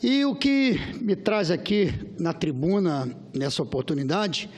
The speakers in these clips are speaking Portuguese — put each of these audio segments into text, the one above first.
E o que me traz aqui na tribuna, nessa oportunidade,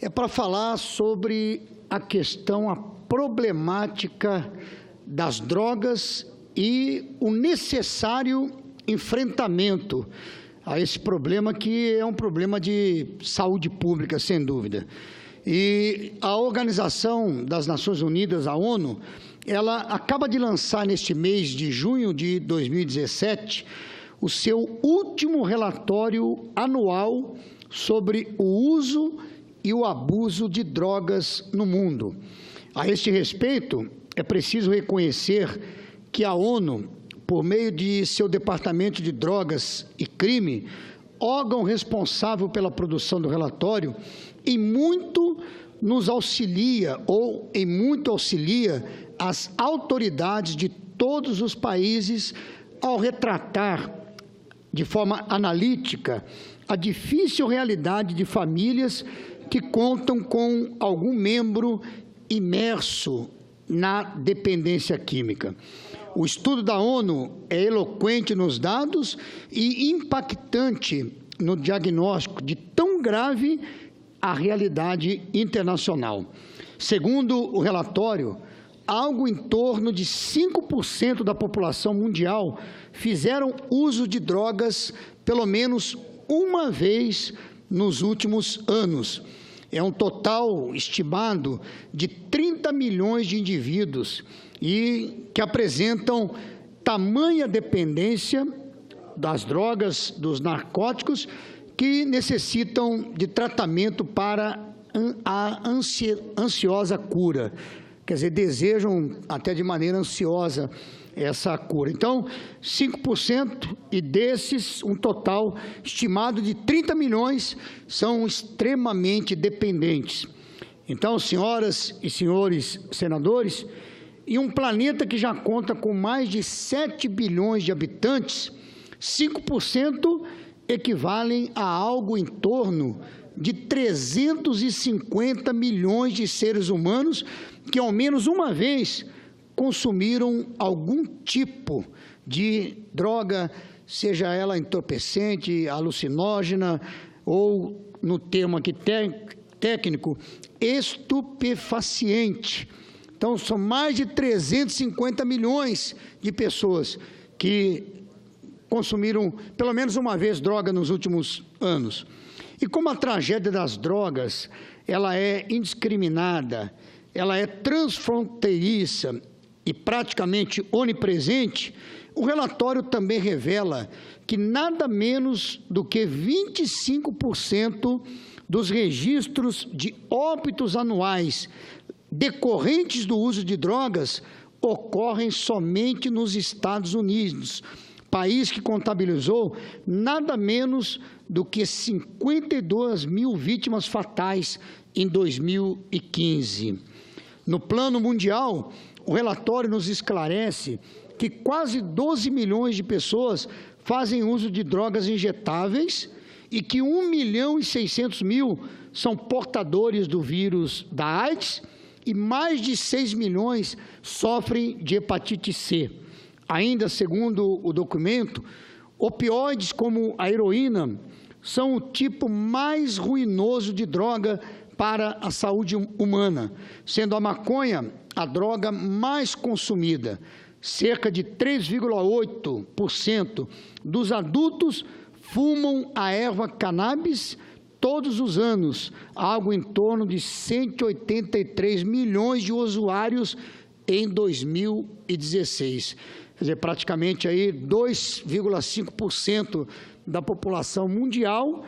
é para falar sobre a questão, a problemática das drogas e o necessário enfrentamento a esse problema, que é um problema de saúde pública, sem dúvida. E a Organização das Nações Unidas, a ONU, ela acaba de lançar neste mês de junho de 2017 o seu último relatório anual sobre o uso e o abuso de drogas no mundo. A este respeito, é preciso reconhecer que a ONU, por meio de seu Departamento de Drogas e Crime, órgão responsável pela produção do relatório, em muito nos auxilia, ou em muito auxilia, as autoridades de todos os países ao retratar de forma analítica a difícil realidade de famílias que contam com algum membro imerso na dependência química. O estudo da ONU é eloquente nos dados e impactante no diagnóstico de tão grave a realidade internacional. Segundo o relatório, algo em torno de 5% da população mundial fizeram uso de drogas pelo menos uma vez nos últimos anos. É um total estimado de 30 milhões de indivíduos e que apresentam tamanha dependência das drogas, dos narcóticos, que necessitam de tratamento para a ansiosa cura. Quer dizer, desejam até de maneira ansiosa essa cura. Então, 5% e desses, um total estimado de 30 milhões são extremamente dependentes. Então, senhoras e senhores senadores, em um planeta que já conta com mais de 7 bilhões de habitantes, 5% equivalem a algo em torno de 350 milhões de seres humanos que, ao menos uma vez, consumiram algum tipo de droga, seja ela entorpecente, alucinógena ou, no termo aqui técnico, estupefaciente. Então, são mais de 350 milhões de pessoas que consumiram pelo menos uma vez droga nos últimos anos. E como a tragédia das drogas, ela é indiscriminada, ela é transfronteiriça e praticamente onipresente, o relatório também revela que nada menos do que 25% dos registros de óbitos anuais decorrentes do uso de drogas ocorrem somente nos Estados Unidos, país que contabilizou nada menos do que 52 mil vítimas fatais em 2015. No plano mundial, o relatório nos esclarece que quase 12 milhões de pessoas fazem uso de drogas injetáveis e que 1.600.000 são portadores do vírus da AIDS e mais de 6 milhões sofrem de hepatite C. Ainda segundo o documento, opioides como a heroína são o tipo mais ruinoso de droga para a saúde humana, sendo a maconha a droga mais consumida. Cerca de 3,8% dos adultos fumam a erva cannabis todos os anos, algo em torno de 183 milhões de usuários em 2016. Quer dizer, praticamente aí 2,5% da população mundial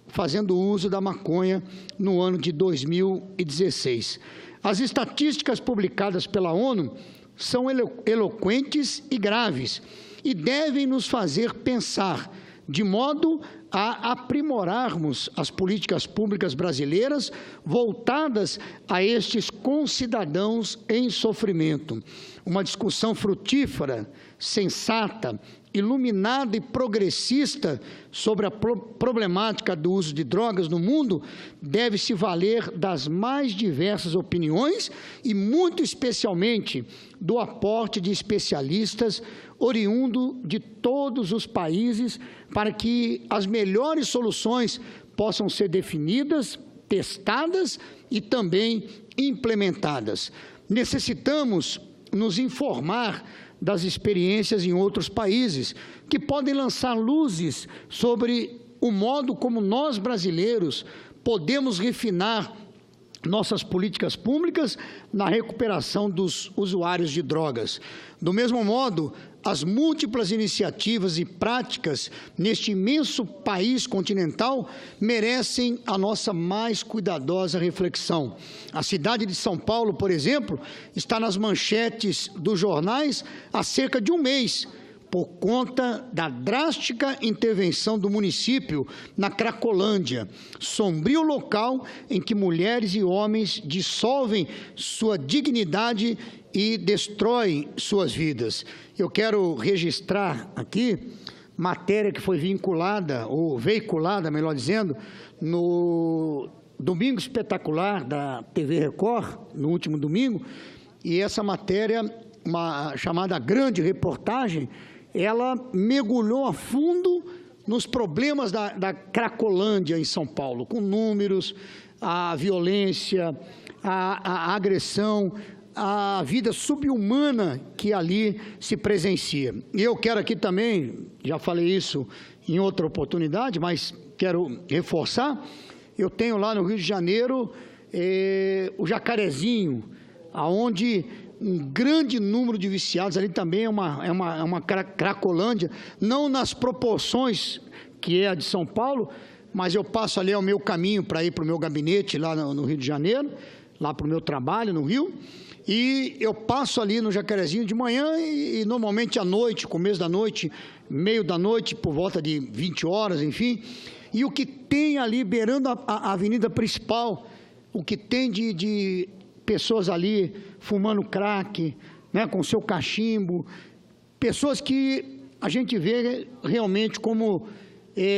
fazendo uso da maconha no ano de 2016. As estatísticas publicadas pela ONU são eloquentes e graves e devem nos fazer pensar de modo a aprimorarmos as políticas públicas brasileiras voltadas a estes concidadãos em sofrimento. Uma discussão frutífera, sensata iluminada e progressista sobre a problemática do uso de drogas no mundo deve se valer das mais diversas opiniões e, muito especialmente, do aporte de especialistas oriundo de todos os países para que as melhores soluções possam ser definidas, testadas e também implementadas. Necessitamos nos informar das experiências em outros países, que podem lançar luzes sobre o modo como nós, brasileiros, podemos refinar nossas políticas públicas na recuperação dos usuários de drogas. Do mesmo modo, as múltiplas iniciativas e práticas neste imenso país continental merecem a nossa mais cuidadosa reflexão. A cidade de São Paulo, por exemplo, está nas manchetes dos jornais há cerca de um mês, por conta da drástica intervenção do município na Cracolândia, sombrio local em que mulheres e homens dissolvem sua dignidade e destroem suas vidas. Eu quero registrar aqui matéria que foi vinculada, ou veiculada, melhor dizendo, no Domingo Espetacular da TV Record, no último domingo, e essa matéria, uma chamada Grande Reportagem, ela mergulhou a fundo nos problemas da Cracolândia em São Paulo, com números, a violência, a agressão, a vida subhumana que ali se presencia. E eu quero aqui também, já falei isso em outra oportunidade, mas quero reforçar, eu tenho lá no Rio de Janeiro o Jacarezinho, aonde um grande número de viciados, ali também é uma Cracolândia, não nas proporções que é a de São Paulo, mas eu passo ali ao meu caminho para ir para o meu gabinete lá no Rio de Janeiro, lá para o meu trabalho no Rio, e eu passo ali no Jacarezinho de manhã e normalmente à noite, começo da noite, meio da noite, por volta de 20 horas, enfim, e o que tem ali beirando a avenida principal, o que tem de pessoas ali fumando crack, né, com seu cachimbo, pessoas que a gente vê realmente como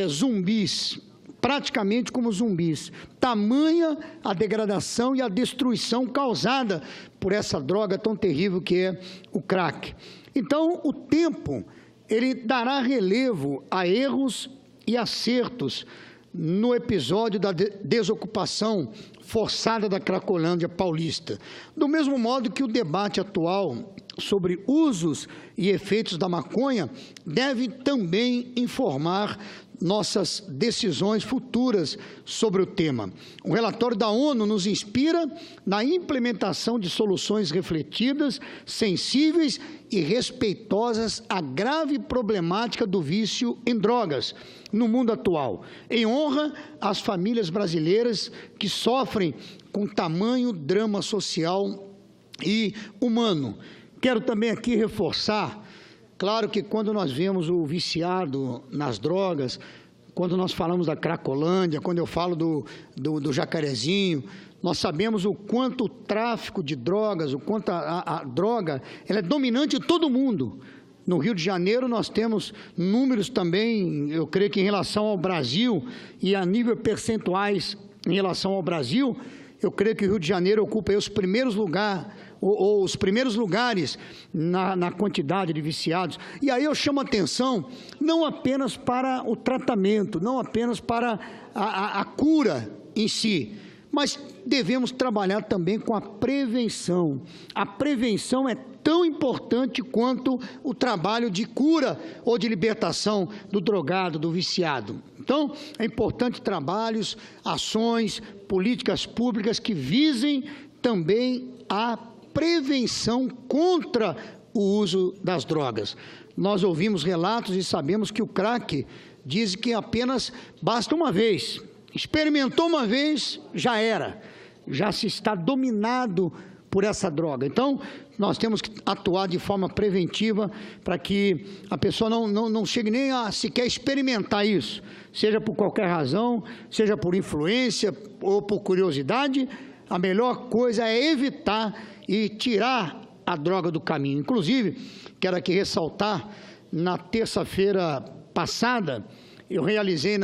zumbis, praticamente como zumbis. Tamanha a degradação e a destruição causada por essa droga tão terrível que é o crack. Então, o tempo, ele dará relevo a erros e acertos no episódio da desocupação forçada da Cracolândia paulista. Do mesmo modo que o debate atual sobre usos e efeitos da maconha deve também informar nossas decisões futuras sobre o tema. O relatório da ONU nos inspira na implementação de soluções refletidas, sensíveis e respeitosas à grave problemática do vício em drogas no mundo atual, em honra às famílias brasileiras que sofrem com tamanho drama social e humano. Quero também aqui reforçar, claro que quando nós vemos o viciado nas drogas, quando nós falamos da Cracolândia, quando eu falo do Jacarezinho, nós sabemos o quanto o tráfico de drogas, o quanto a droga, ela é dominante em todo o mundo. No Rio de Janeiro nós temos números também, eu creio que em relação ao Brasil e a nível percentuais em relação ao Brasil, eu creio que o Rio de Janeiro ocupa aí os primeiros lugares, ou os primeiros lugares na quantidade de viciados. E aí eu chamo a atenção não apenas para o tratamento, não apenas para a cura em si, mas devemos trabalhar também com a prevenção. A prevenção é tão importante quanto o trabalho de cura ou de libertação do drogado, do viciado. Então, é importante trabalhos, ações, políticas públicas que visem também a prevenção contra o uso das drogas. Nós ouvimos relatos e sabemos que o crack diz que apenas basta uma vez. Experimentou uma vez, já era. Já se está dominado por essa droga. Então, nós temos que atuar de forma preventiva para que a pessoa não chegue nem a sequer experimentar isso, seja por qualquer razão, seja por influência ou por curiosidade. A melhor coisa é evitar e tirar a droga do caminho. Inclusive, quero aqui ressaltar, na terça-feira passada, eu realizei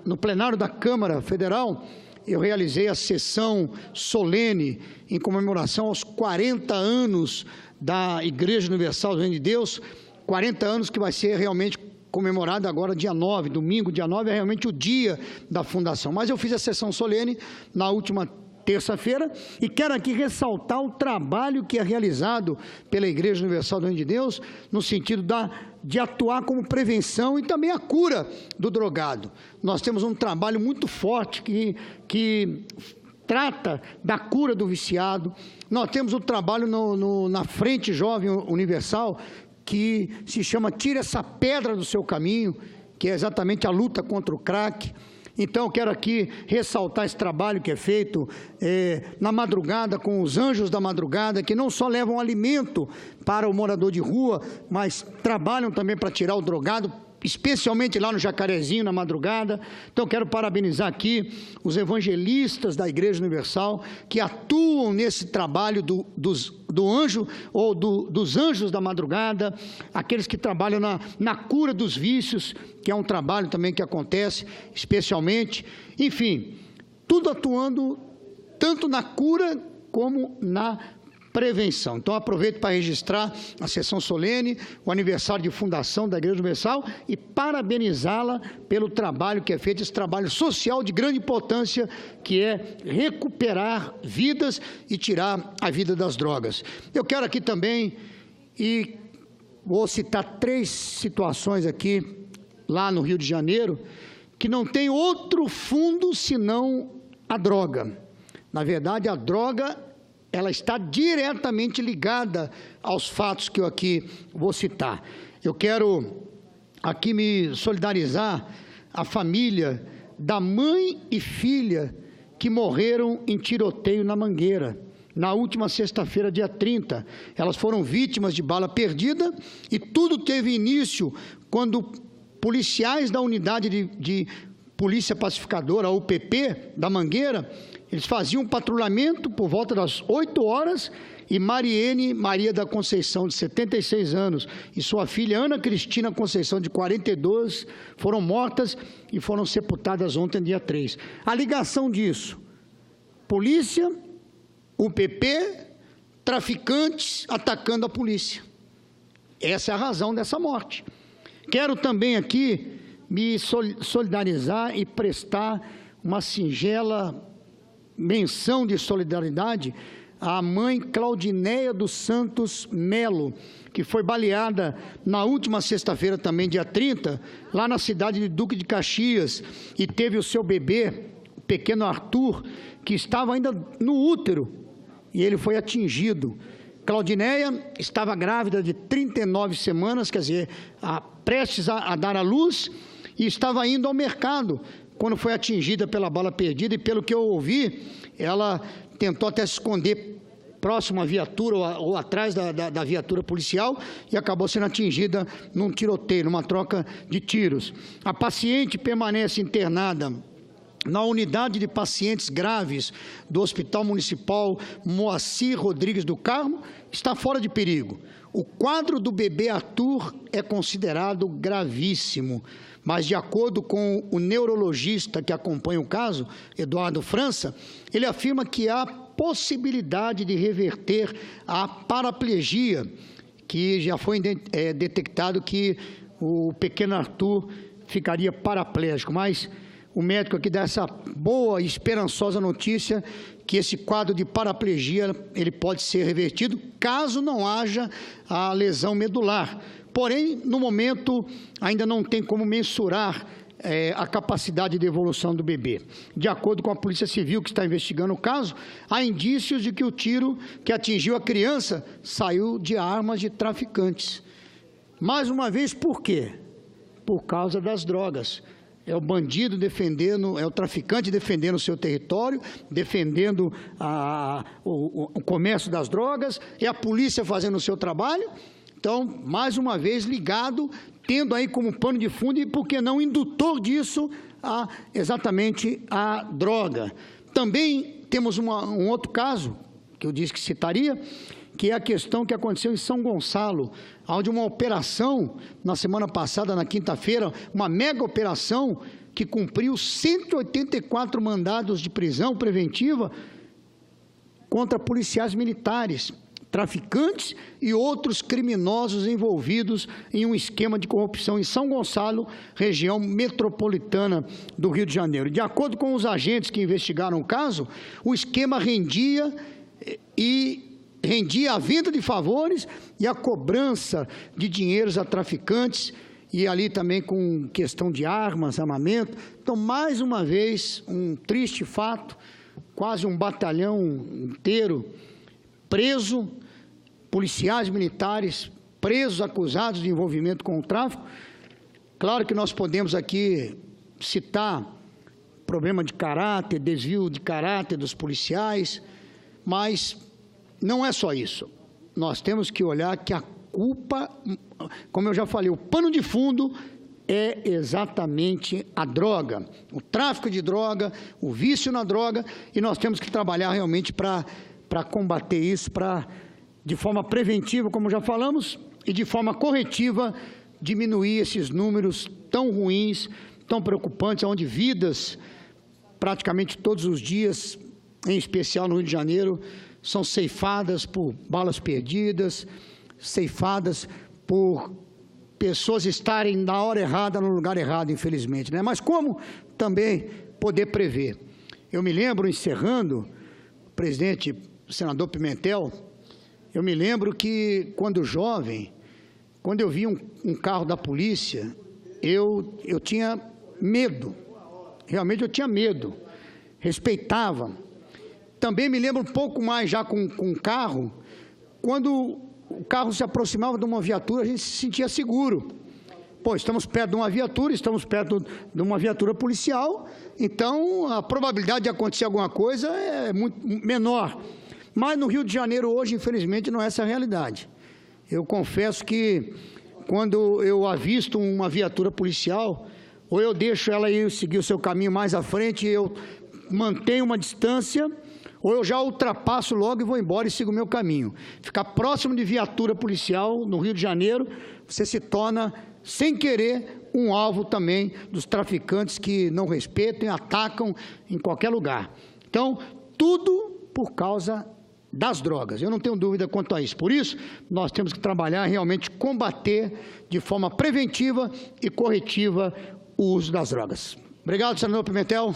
no plenário da Câmara Federal, eu realizei a sessão solene em comemoração aos 40 anos da Igreja Universal do Reino de Deus, 40 anos que vai ser realmente comemorado agora dia 9, domingo, dia 9 é realmente o dia da fundação. Mas eu fiz a sessão solene na última terça-feira e quero aqui ressaltar o trabalho que é realizado pela Igreja Universal do Reino de Deus no sentido de atuar como prevenção e também a cura do drogado. Nós temos um trabalho muito forte que trata da cura do viciado. Nós temos um trabalho na Frente Jovem Universal que se chama Tira essa pedra do seu caminho, que é exatamente a luta contra o crack. Então, eu quero aqui ressaltar esse trabalho que é feito na madrugada, com os anjos da madrugada, que não só levam alimento para o morador de rua, mas trabalham também para tirar o drogado, especialmente lá no Jacarezinho, na madrugada. Então, quero parabenizar aqui os evangelistas da Igreja Universal, que atuam nesse trabalho do anjo, ou dos anjos da madrugada, aqueles que trabalham na cura dos vícios, que é um trabalho também que acontece, especialmente. Enfim, tudo atuando tanto na cura como na prevenção. Então, aproveito para registrar a sessão solene, o aniversário de fundação da Igreja Universal e parabenizá-la pelo trabalho que é feito, esse trabalho social de grande importância, que é recuperar vidas e tirar a vida das drogas. Eu quero aqui também, e vou citar 3 situações aqui, lá no Rio de Janeiro, que não tem outro fundo senão a droga. Na verdade, a droga ela está diretamente ligada aos fatos que eu aqui vou citar. Eu quero aqui me solidarizar a família da mãe e filha que morreram em tiroteio na Mangueira, na última sexta-feira, dia 30. Elas foram vítimas de bala perdida e tudo teve início quando policiais da unidade de Polícia Pacificadora, a UPP, da Mangueira, eles faziam um patrulhamento por volta das 8 horas e Mariene Maria da Conceição, de 76 anos, e sua filha Ana Cristina Conceição, de 42, foram mortas e foram sepultadas ontem, dia 3. A ligação disso, polícia, UPP, traficantes atacando a polícia. Essa é a razão dessa morte. Quero também aqui me solidarizar e prestar uma singela menção de solidariedade à mãe Claudineia dos Santos Melo, que foi baleada na última sexta-feira também, dia 30, lá na cidade de Duque de Caxias, e teve o seu bebê, o pequeno Arthur, que estava ainda no útero, e ele foi atingido. Claudineia estava grávida de 39 semanas, quer dizer, prestes a dar à luz, e estava indo ao mercado, quando foi atingida pela bala perdida, e pelo que eu ouvi, ela tentou até se esconder próximo à viatura ou atrás da viatura policial e acabou sendo atingida num tiroteio, numa troca de tiros. A paciente permanece internada na unidade de pacientes graves do Hospital Municipal Moacir Rodrigues do Carmo, está fora de perigo. O quadro do bebê Arthur é considerado gravíssimo, mas de acordo com o neurologista que acompanha o caso, Eduardo França, ele afirma que há possibilidade de reverter a paraplegia, que já foi detectado que o pequeno Arthur ficaria paraplégico, mas o médico aqui dá essa boa e esperançosa notícia que esse quadro de paraplegia ele pode ser revertido caso não haja a lesão medular. Porém, no momento, ainda não tem como mensurar a capacidade de evolução do bebê. De acordo com a Polícia Civil, que está investigando o caso, há indícios de que o tiro que atingiu a criança saiu de armas de traficantes. Mais uma vez, por quê? Por causa das drogas. É o bandido defendendo, é o traficante defendendo o seu território, defendendo o comércio das drogas, é a polícia fazendo o seu trabalho. Então, mais uma vez, ligado, tendo aí como pano de fundo e, por que não, indutor disso, exatamente a droga. Também temos um outro caso, que eu disse que citaria, que é a questão que aconteceu em São Gonçalo, onde uma operação, na semana passada, na quinta-feira, uma mega operação que cumpriu 184 mandados de prisão preventiva contra policiais militares, traficantes e outros criminosos envolvidos em um esquema de corrupção em São Gonçalo, região metropolitana do Rio de Janeiro. De acordo com os agentes que investigaram o caso, o esquema rendia a venda de favores e a cobrança de dinheiros a traficantes, e ali também com questão de armas, armamento. Então, mais uma vez, um triste fato, quase um batalhão inteiro preso, policiais militares presos, acusados de envolvimento com o tráfico. Claro que nós podemos aqui citar problema de caráter, desvio de caráter dos policiais, mas não é só isso. Nós temos que olhar que a culpa, como eu já falei, o pano de fundo é exatamente a droga, o tráfico de droga, o vício na droga, e nós temos que trabalhar realmente para combater isso, de forma preventiva, como já falamos, e de forma corretiva, diminuir esses números tão ruins, tão preocupantes, onde vidas, praticamente todos os dias, em especial no Rio de Janeiro, são ceifadas por balas perdidas, ceifadas por pessoas estarem na hora errada, no lugar errado, infelizmente, né? Mas como também poder prever? Eu me lembro, encerrando, presidente, senador Pimentel, eu me lembro que, quando jovem, quando eu vi um carro da polícia, eu tinha medo, realmente eu tinha medo, respeitava. Também me lembro um pouco mais já com o carro, quando o carro se aproximava de uma viatura, a gente se sentia seguro. Pô, estamos perto de uma viatura, estamos perto de uma viatura policial, então a probabilidade de acontecer alguma coisa é muito menor. Mas no Rio de Janeiro hoje, infelizmente, não é essa a realidade. Eu confesso que, quando eu avisto uma viatura policial, ou eu deixo ela ir seguir o seu caminho mais à frente, eu mantenho uma distância, ou eu já ultrapasso logo e vou embora e sigo o meu caminho. Ficar próximo de viatura policial no Rio de Janeiro, você se torna, sem querer, um alvo também dos traficantes que não respeitam e atacam em qualquer lugar. Então, tudo por causa das drogas. Eu não tenho dúvida quanto a isso. Por isso, nós temos que trabalhar, realmente combater de forma preventiva e corretiva o uso das drogas. Obrigado, senador Pimentel.